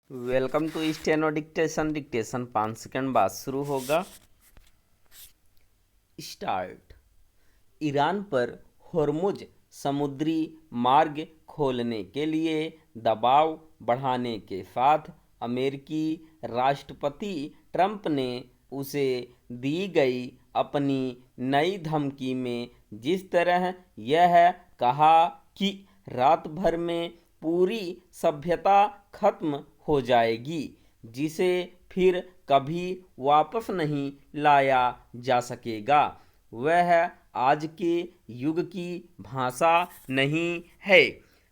Welcome to steno dictation. Dictation 5 second बाद शुरू होगा। स्टार्ट। ईरान पर होर्मुज समुद्री मार्ग खोलने के लिए दबाव बढ़ाने के साथ अमेरिकी राष्ट्रपति ट्रंप ने उसे दी गई अपनी नई धमकी में जिस तरह यह कहा कि रात भर में पूरी सभ्यता खत्म हो जाएगी, जिसे फिर कभी वापस नहीं लाया जा सकेगा, वह आज के युग की भाषा नहीं है।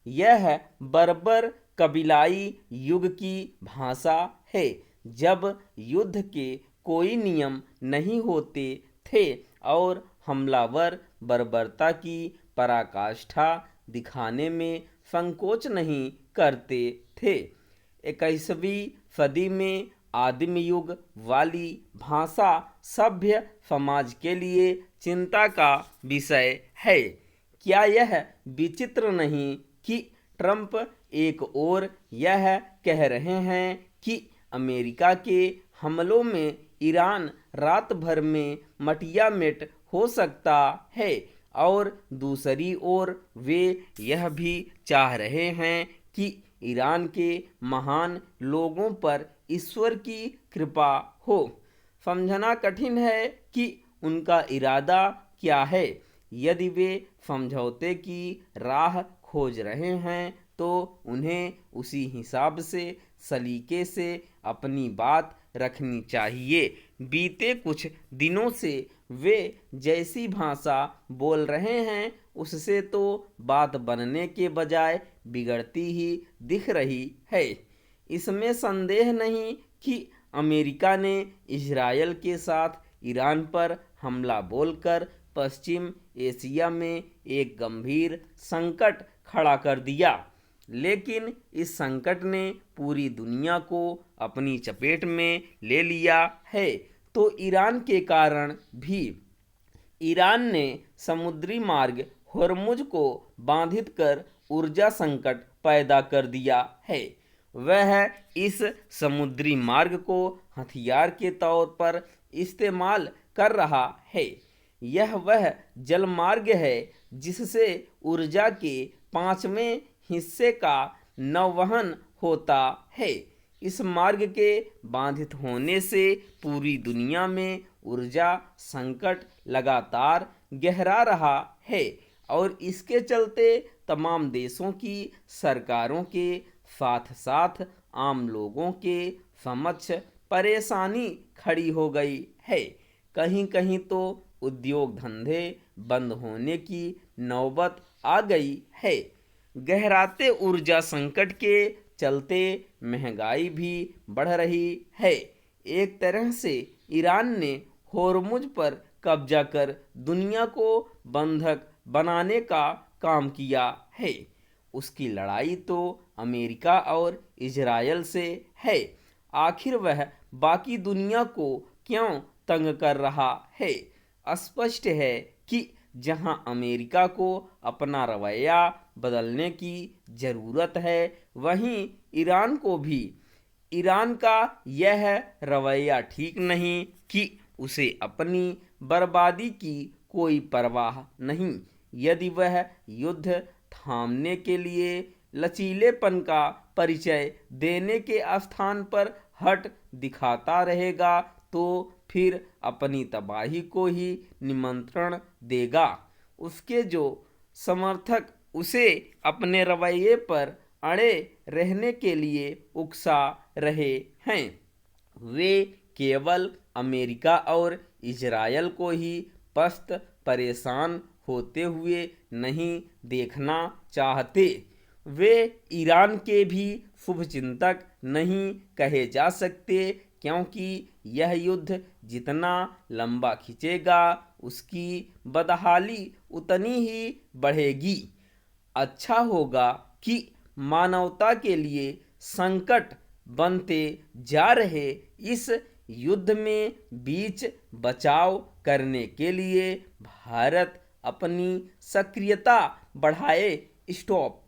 यह बर्बर कबीलाई युग की भाषा है, जब युद्ध के कोई नियम नहीं होते थे और हमलावर बर्बरता की पराकाष्ठा दिखाने में संकोच नहीं करते थे। 21वीं सदी में आदिम युग वाली भाषा सभ्य समाज के लिए चिंता का विषय है। क्या यह विचित्र नहीं कि ट्रंप एक ओर यह कह रहे हैं कि अमेरिका के हमलों में ईरान रात भर में मटिया-मेट हो सकता है, और दूसरी ओर वे यह भी चाह रहे हैं कि ईरान के महान लोगों पर ईश्वर की कृपा हो। समझना कठिन है कि उनका इरादा क्या है। यदि वे समझौते की राह खोज रहे हैं तो उन्हें उसी हिसाब से सलीके से अपनी बात रखनी चाहिए। बीते कुछ दिनों से वे जैसी भाषा बोल रहे हैं उससे तो बात बनने के बजाय बिगड़ती ही दिख रही है। इसमें संदेह नहीं कि अमेरिका ने इजरायल के साथ ईरान पर हमला बोलकर पश्चिम एशिया में एक गंभीर संकट खड़ा कर दिया, लेकिन इस संकट ने पूरी दुनिया को अपनी चपेट में ले लिया है। तो ईरान के कारण भी ईरान ने समुद्री मार्ग होर्मुज को बाधित कर ऊर्जा संकट पैदा कर दिया है। वह इस समुद्री मार्ग को हथियार के तौर पर इस्तेमाल कर रहा है। यह वह जलमार्ग है जिससे ऊर्जा के 5वें हिस्से का नौवहन होता है। इस मार्ग के बाधित होने से पूरी दुनिया में ऊर्जा संकट लगातार गहरा रहा है, और इसके चलते तमाम देशों की सरकारों के साथ साथ आम लोगों के समक्ष परेशानी खड़ी हो गई है। कहीं कहीं तो उद्योग धंधे बंद होने की नौबत आ गई है। गहराते ऊर्जा संकट के चलते महंगाई भी बढ़ रही है। एक तरह से ईरान ने होर्मुज पर कब्जा कर दुनिया को बंधक बनाने का काम किया है। उसकी लड़ाई तो अमेरिका और इजरायल से है। आखिर वह बाकी दुनिया को क्यों तंग कर रहा है? स्पष्ट है कि जहां अमेरिका को अपना रवैया बदलने की ज़रूरत है, वहीं ईरान को भी। ईरान का यह रवैया ठीक नहीं कि उसे अपनी बर्बादी की कोई परवाह नहीं। यदि वह युद्ध थामने के लिए लचीलेपन का परिचय देने के स्थान पर हट दिखाता रहेगा तो फिर अपनी तबाही को ही निमंत्रण देगा। उसके जो समर्थक उसे अपने रवैये पर अड़े रहने के लिए उकसा रहे हैं, वे केवल अमेरिका और इजरायल को ही पस्त परेशान होते हुए नहीं देखना चाहते। वे ईरान के भी शुभचिंतक नहीं कहे जा सकते, क्योंकि यह युद्ध जितना लंबा खिंचेगा उसकी बदहाली उतनी ही बढ़ेगी। अच्छा होगा कि मानवता के लिए संकट बनते जा रहे इस युद्ध में बीच बचाव करने के लिए भारत अपनी सक्रियता बढ़ाए। स्टॉप।